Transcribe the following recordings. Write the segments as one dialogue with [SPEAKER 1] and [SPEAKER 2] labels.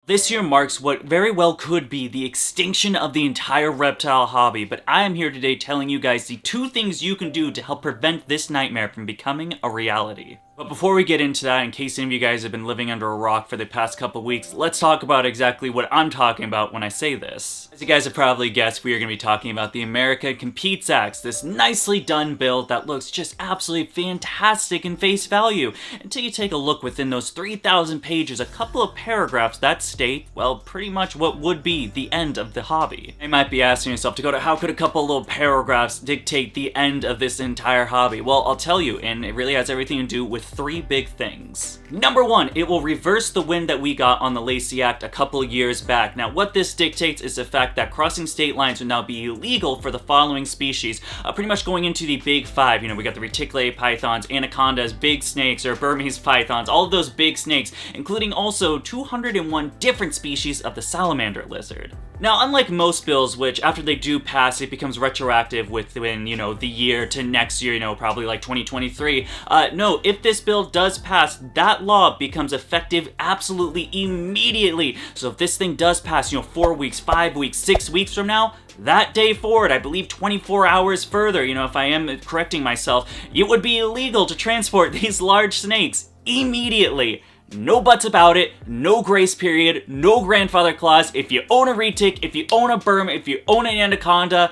[SPEAKER 1] This year marks what very well could be the extinction of the entire reptile hobby, but I am here today telling you guys the 2 things you can do to help prevent this nightmare from becoming a reality. But before we get into that, in case any of you guys have been living under a rock for the past couple weeks, let's talk about exactly what I'm talking about when I say this. As you guys have probably guessed, we are going to be talking about the America Competes Act, this nicely done bill that looks just absolutely fantastic in face value, until you take a look within those 3,000 pages, a couple of paragraphs that state, well, pretty much what would be the end of the hobby. You might be asking yourself, Dakota, how could a couple little paragraphs dictate the end of this entire hobby? Well, I'll tell you, and it really has everything to do with 3 big things. Number 1, it will reverse the win that we got on the Lacey Act a couple years back. Now, what this dictates is the fact that crossing state lines would now be illegal for the following species, pretty much going into the big 5. You know, we got the reticulated pythons, anacondas, big snakes, or Burmese pythons, all of those big snakes, including also 201 different species of the salamander lizard. Now, unlike most bills, which after they do pass, it becomes retroactive within, the year to next year, probably like 2023. No, if this bill does pass, that law becomes effective absolutely immediately. So if this thing does pass, 4 weeks, 5 weeks, 6 weeks from now, that day forward, I believe 24 hours further, if I am correcting myself, it would be illegal to transport these large snakes immediately. No buts about it, no grace period, no grandfather clause. If you own a retic, if you own a berm, if you own an anaconda,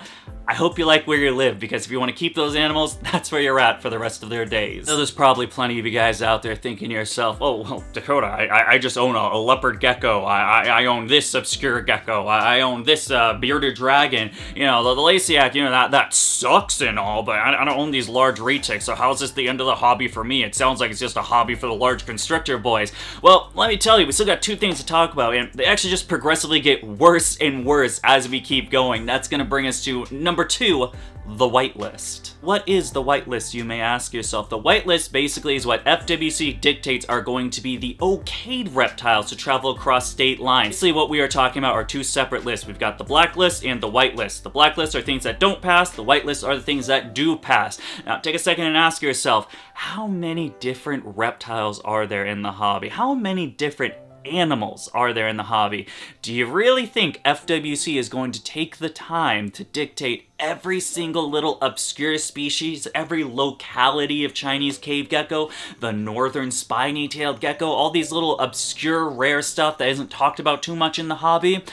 [SPEAKER 1] I hope you like where you live, because if you want to keep those animals, that's where you're at for the rest of their days. So there's probably plenty of you guys out there thinking to yourself, oh, well, Dakota, I just own a leopard gecko, I own this obscure gecko, I own this bearded dragon, the Lacey Act, that sucks and all, but I don't own these large retics, so how's this the end of the hobby for me? It sounds like it's just a hobby for the large constrictor boys. Well, let me tell you, we still got 2 things to talk about, and they actually just progressively get worse and worse as we keep going. That's gonna bring us to Number 2, the whitelist. What is the whitelist, you may ask yourself? The whitelist basically is what FWC dictates are going to be the okayed reptiles to travel across state lines. Basically what we are talking about are 2 separate lists. We've got the blacklist and the whitelist. The blacklist are things that don't pass, the whitelist are the things that do pass. Now take a second and ask yourself, how many different reptiles are there in the hobby? How many different animals are there in the hobby? Do you really think FWC is going to take the time to dictate every single little obscure species, every locality of Chinese cave gecko, the northern spiny-tailed gecko, all these little obscure rare stuff that isn't talked about too much in the hobby?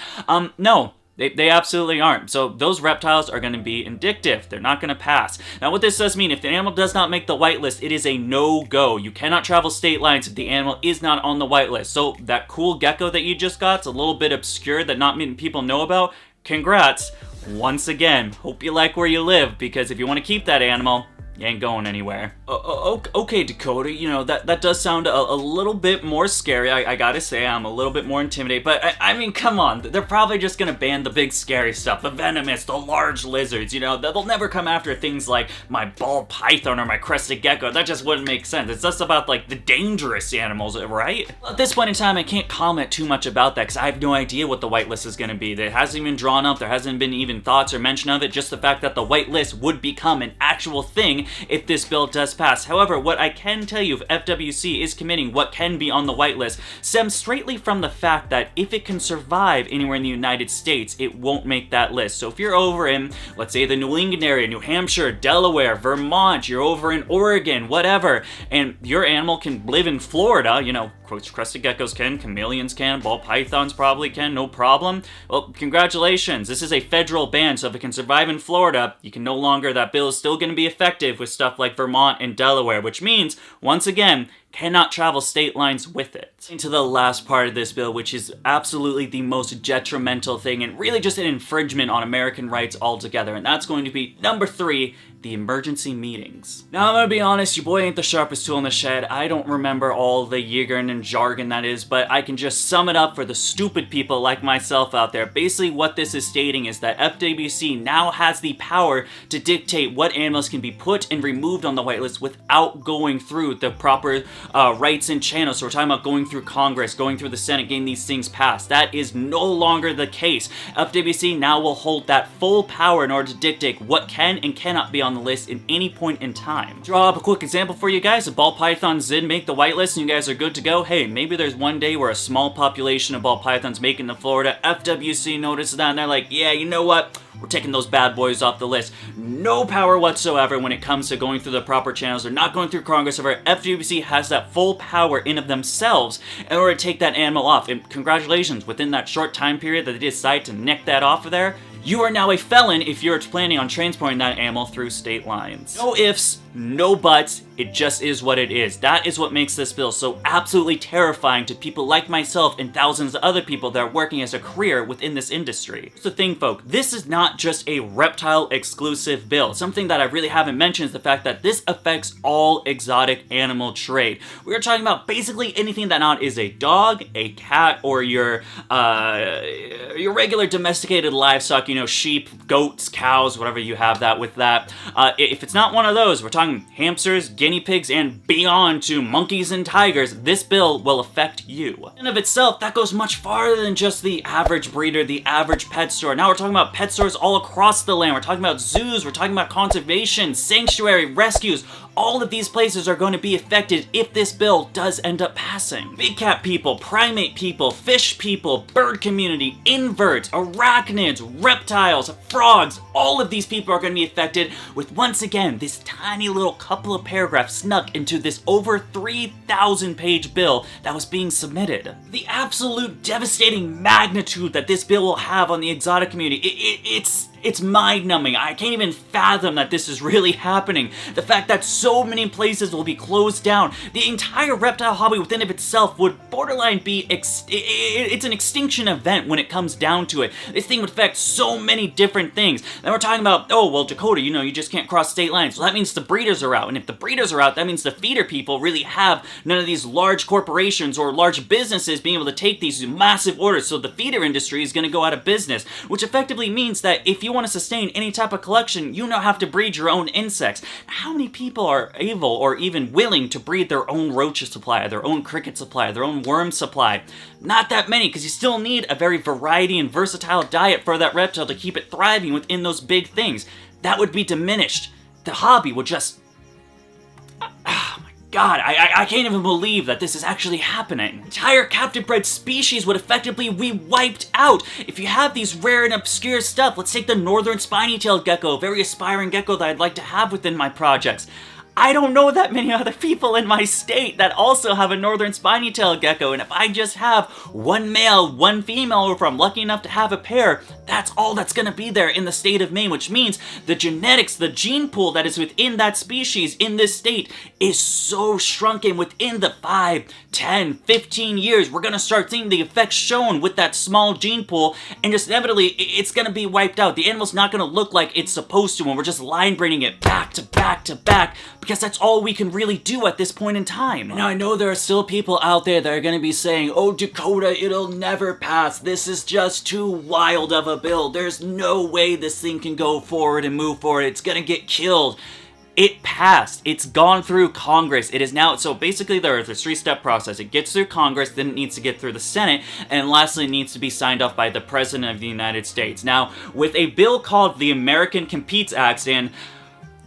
[SPEAKER 1] No. They absolutely aren't. So those reptiles are going to be indictive. They're not going to pass. Now what this does mean, if the animal does not make the whitelist, it is a no-go. You cannot travel state lines if the animal is not on the whitelist. So that cool gecko that you just got, it's a little bit obscure that not many people know about, congrats. Once again, hope you like where you live, because if you want to keep that animal, you ain't going anywhere. Okay, Dakota, that does sound a little bit more scary. I gotta say, I'm a little bit more intimidated, but I mean, come on. They're probably just gonna ban the big scary stuff, the venomous, the large lizards, they'll never come after things like my ball python or my crested gecko. That just wouldn't make sense. It's just about, like, the dangerous animals, right? At this point in time, I can't comment too much about that, because I have no idea what the whitelist is gonna be. It hasn't even drawn up, there hasn't been even thoughts or mention of it, just the fact that the whitelist would become an actual thing if this bill does pass. However, what I can tell you, if FWC is committing what can be on the whitelist, stems straightly from the fact that if it can survive anywhere in the United States, it won't make that list. So if you're over in, let's say, the New England area, New Hampshire, Delaware, Vermont, you're over in Oregon, whatever, and your animal can live in Florida, crested geckos can, chameleons can, ball pythons probably can, no problem. Well, congratulations, this is a federal ban, so if it can survive in Florida, you can no longer, that bill is still going to be effective with stuff like Vermont and Delaware, which means, once again, cannot travel state lines with it. Into the last part of this bill, which is absolutely the most detrimental thing and really just an infringement on American rights altogether, and that's going to be Number 3, the emergency meetings. Now, I'm gonna be honest, your boy ain't the sharpest tool in the shed. I don't remember all the yiggern and jargon that is, but I can just sum it up for the stupid people like myself out there. Basically, what this is stating is that FWC now has the power to dictate what animals can be put and removed on the whitelist without going through the proper rights and channels. So we're talking about going through Congress, going through the Senate, getting these things passed. That is no longer the case. FWC now will hold that full power in order to dictate what can and cannot be on the list in any point in time. Draw up a quick example for you guys. If ball pythons did make the whitelist and you guys are good to go, hey, maybe there's one day where a small population of ball pythons make it to Florida, FWC notices that and they're like, yeah, you know what? We're taking those bad boys off the list. No power whatsoever when it comes to going through the proper channels. They're not going through Congress. However, FWC has that full power in of themselves in order to take that animal off. And congratulations, within that short time period that they decide to nick that off of there, you are now a felon if you're planning on transporting that animal through state lines. No ifs, no buts, it just is what it is. That is what makes this bill so absolutely terrifying to people like myself and thousands of other people that are working as a career within this industry. Here's the thing, folk, this is not just a reptile exclusive bill. Something that I really haven't mentioned is the fact that this affects all exotic animal trade. We are talking about basically anything that not is a dog, a cat, or your regular domesticated livestock, you know, sheep, goats, cows, whatever you have that with that. If it's not one of those, we're talking hamsters, guinea pigs, and beyond to monkeys and tigers, this bill will affect you. In of itself, that goes much farther than just the average breeder, the average pet store. Now we're talking about pet stores all across the land. We're talking about zoos, we're talking about conservation, sanctuary, rescues. All of these places are going to be affected if this bill does end up passing. Big cat people, primate people, fish people, bird community, inverts, arachnids, reptiles, frogs, all of these people are going to be affected with, once again, this tiny little couple of paragraphs snuck into this over 3,000 page bill that was being submitted. The absolute devastating magnitude that this bill will have on the exotic community, it's mind-numbing. I can't even fathom that this is really happening. The fact that so many places will be closed down. The entire reptile hobby within of itself would borderline be, it's an extinction event when it comes down to it. This thing would affect so many different things. Then we're talking about, oh, well, Dakota, you know, you just can't cross state lines. So that means the breeders are out. And if the breeders are out, that means the feeder people really have none of these large corporations or large businesses being able to take these massive orders. So the feeder industry is going to go out of business, which effectively means that if you want to sustain any type of collection, you now have to breed your own insects. How many people are able or even willing to breed their own roach supply, their own cricket supply, their own worm supply? Not that many, because you still need a very variety and versatile diet for that reptile to keep it thriving within those big things. That would be diminished. The hobby would just... God, I can't even believe that this is actually happening. Entire captive bred species would effectively be wiped out. If you have these rare and obscure stuff, let's take the northern spiny-tailed gecko, a very aspiring gecko that I'd like to have within my projects. I don't know that many other people in my state that also have a northern spiny-tailed gecko, and if I just have one male, one female, or if I'm lucky enough to have a pair, that's all that's gonna be there in the state of Maine, which means the genetics, the gene pool that is within that species in this state is so shrunken. Within the 5, 10, 15 years, we're gonna start seeing the effects shown with that small gene pool, and just inevitably, it's gonna be wiped out. The animal's not gonna look like it's supposed to when we're just line breeding it back to back to back, because that's all we can really do at this point in time. Now, I know there are still people out there that are going to be saying, oh, Dakota, it'll never pass. This is just too wild of a bill. There's no way this thing can go forward and move forward. It's going to get killed. It passed. It's gone through Congress. It is now, so basically there's a three-step process. It gets through Congress, then it needs to get through the Senate, and lastly it needs to be signed off by the President of the United States. Now, with a bill called the American Competes Act, and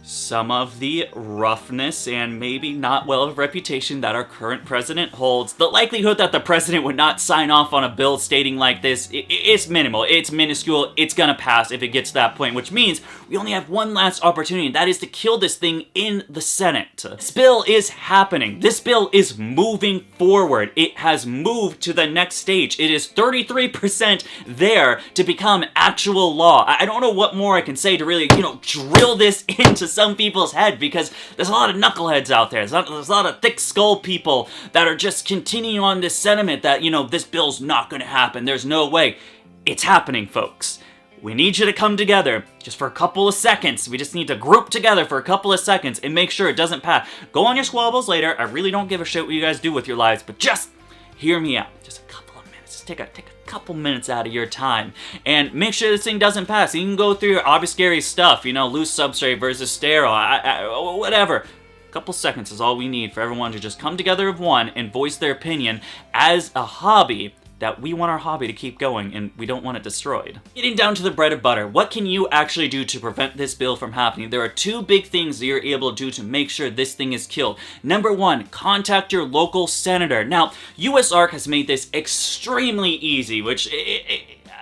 [SPEAKER 1] some of the roughness and maybe not well of reputation that our current president holds, the likelihood that the president would not sign off on a bill stating like this, it's minimal, it's minuscule, it's gonna pass if it gets to that point, which means we only have one last opportunity, and that is to kill this thing in the Senate. This bill is happening. This bill is moving forward. It has moved to the next stage. It is 33% there to become actual law. I don't know what more I can say to really, drill this into some people's head, because there's a lot of knuckleheads out there. There's a lot of thick skull people that are just continuing on this sentiment that, this bill's not gonna happen. There's no way. It's happening, folks. We need you to come together just for a couple of seconds. We just need to group together for a couple of seconds and make sure it doesn't pass. Go on your squabbles later. I really don't give a shit what you guys do with your lives, but just hear me out. Just a couple of minutes. Just take a couple minutes out of your time and make sure this thing doesn't pass. You can go through your obfuscatory stuff, loose substrate versus sterile, whatever. A couple seconds is all we need for everyone to just come together as one and voice their opinion as a hobby that we want our hobby to keep going and we don't want it destroyed. Getting down to the bread and butter, what can you actually do to prevent this bill from happening? There are two big things that you're able to do to make sure this thing is killed. Number one, contact your local senator. Now, USARK has made this extremely easy, which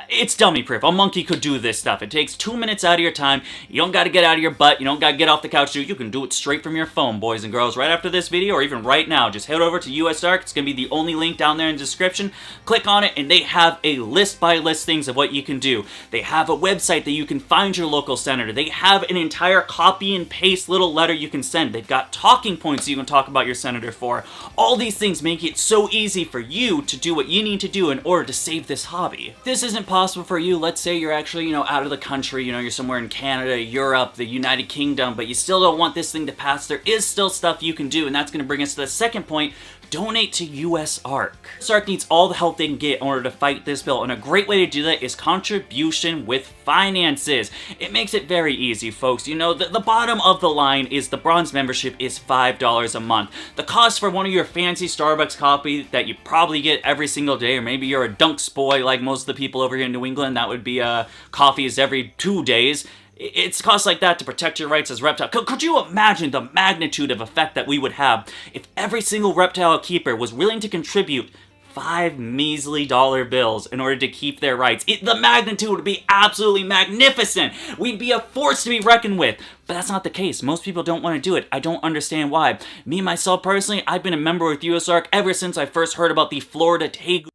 [SPEAKER 1] it's dummy proof. A monkey could do this stuff. It takes 2 minutes out of your time. You don't gotta get out of your butt. You don't gotta get off the couch. You can do it straight from your phone, boys and girls. Right after this video, or even right now, just head over to USARK. It's gonna be the only link down there in the description. Click on it, and they have a list by list things of what you can do. They have a website that you can find your local senator. They have an entire copy and paste little letter you can send. They've got talking points you can talk about your senator for. All these things make it so easy for you to do what you need to do in order to save this hobby. This isn't possible for you. Let's say you're actually, out of the country, you're somewhere in Canada, Europe, the United Kingdom, but you still don't want this thing to pass. There is still stuff you can do, and that's going to bring us to the second point. Donate to USARK. USARK needs all the help they can get in order to fight this bill, and a great way to do that is contribution with finances. It makes it very easy, folks. The bottom of the line is the bronze membership is $5 a month. The cost for one of your fancy Starbucks coffee that you probably get every single day, or maybe you're a Dunks boy like most of the people over here in New England, that would be coffees every 2 days. It's costs like that to protect your rights as reptile. Could you imagine the magnitude of effect that we would have if every single reptile keeper was willing to contribute 5 measly dollar bills in order to keep their rights? The magnitude would be absolutely magnificent. We'd be a force to be reckoned with. But that's not the case. Most people don't want to do it. I don't understand why. Me, myself, personally, I've been a member with USARK ever since I first heard about the Florida Tegu.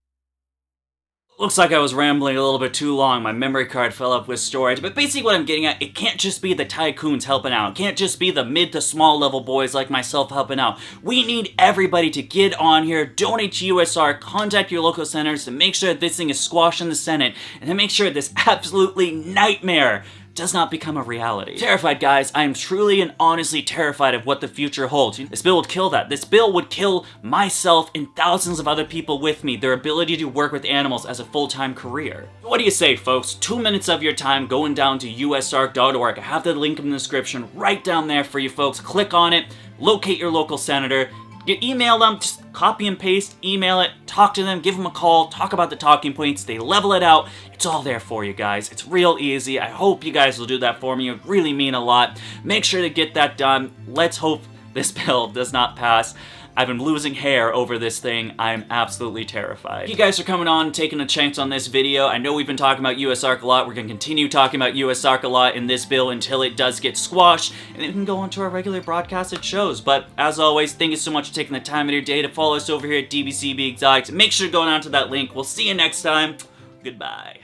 [SPEAKER 1] Looks like I was rambling a little bit too long. My memory card fell up with storage. But basically what I'm getting at, it can't just be the tycoons helping out. It can't just be the mid to small level boys like myself helping out. We need everybody to get on here, donate to USARK, contact your local senators to make sure that this thing is squashed in the Senate, and to make sure this absolutely nightmare does not become a reality. Terrified, guys. I am truly and honestly terrified of what the future holds. This bill would kill that. This bill would kill myself and thousands of other people with me, their ability to work with animals as a full-time career. What do you say, folks? 2 minutes of your time going down to usark.org. I have the link in the description right down there for you folks. Click on it, locate your local senator, you email them, just copy and paste, email it, talk to them, give them a call, talk about the talking points, they level it out. It's all there for you guys. It's real easy. I hope you guys will do that for me. It would really mean a lot. Make sure to get that done. Let's hope this bill does not pass. I've been losing hair over this thing. I'm absolutely terrified. You guys are coming on, taking a chance on this video. I know we've been talking about USARK a lot. We're going to continue talking about USARK a lot in this bill until it does get squashed, and then we can go on to our regular broadcasted shows. But as always, thank you so much for taking the time of your day to follow us over here at DBCB Exotics. Make sure to go down to that link. We'll see you next time. Goodbye.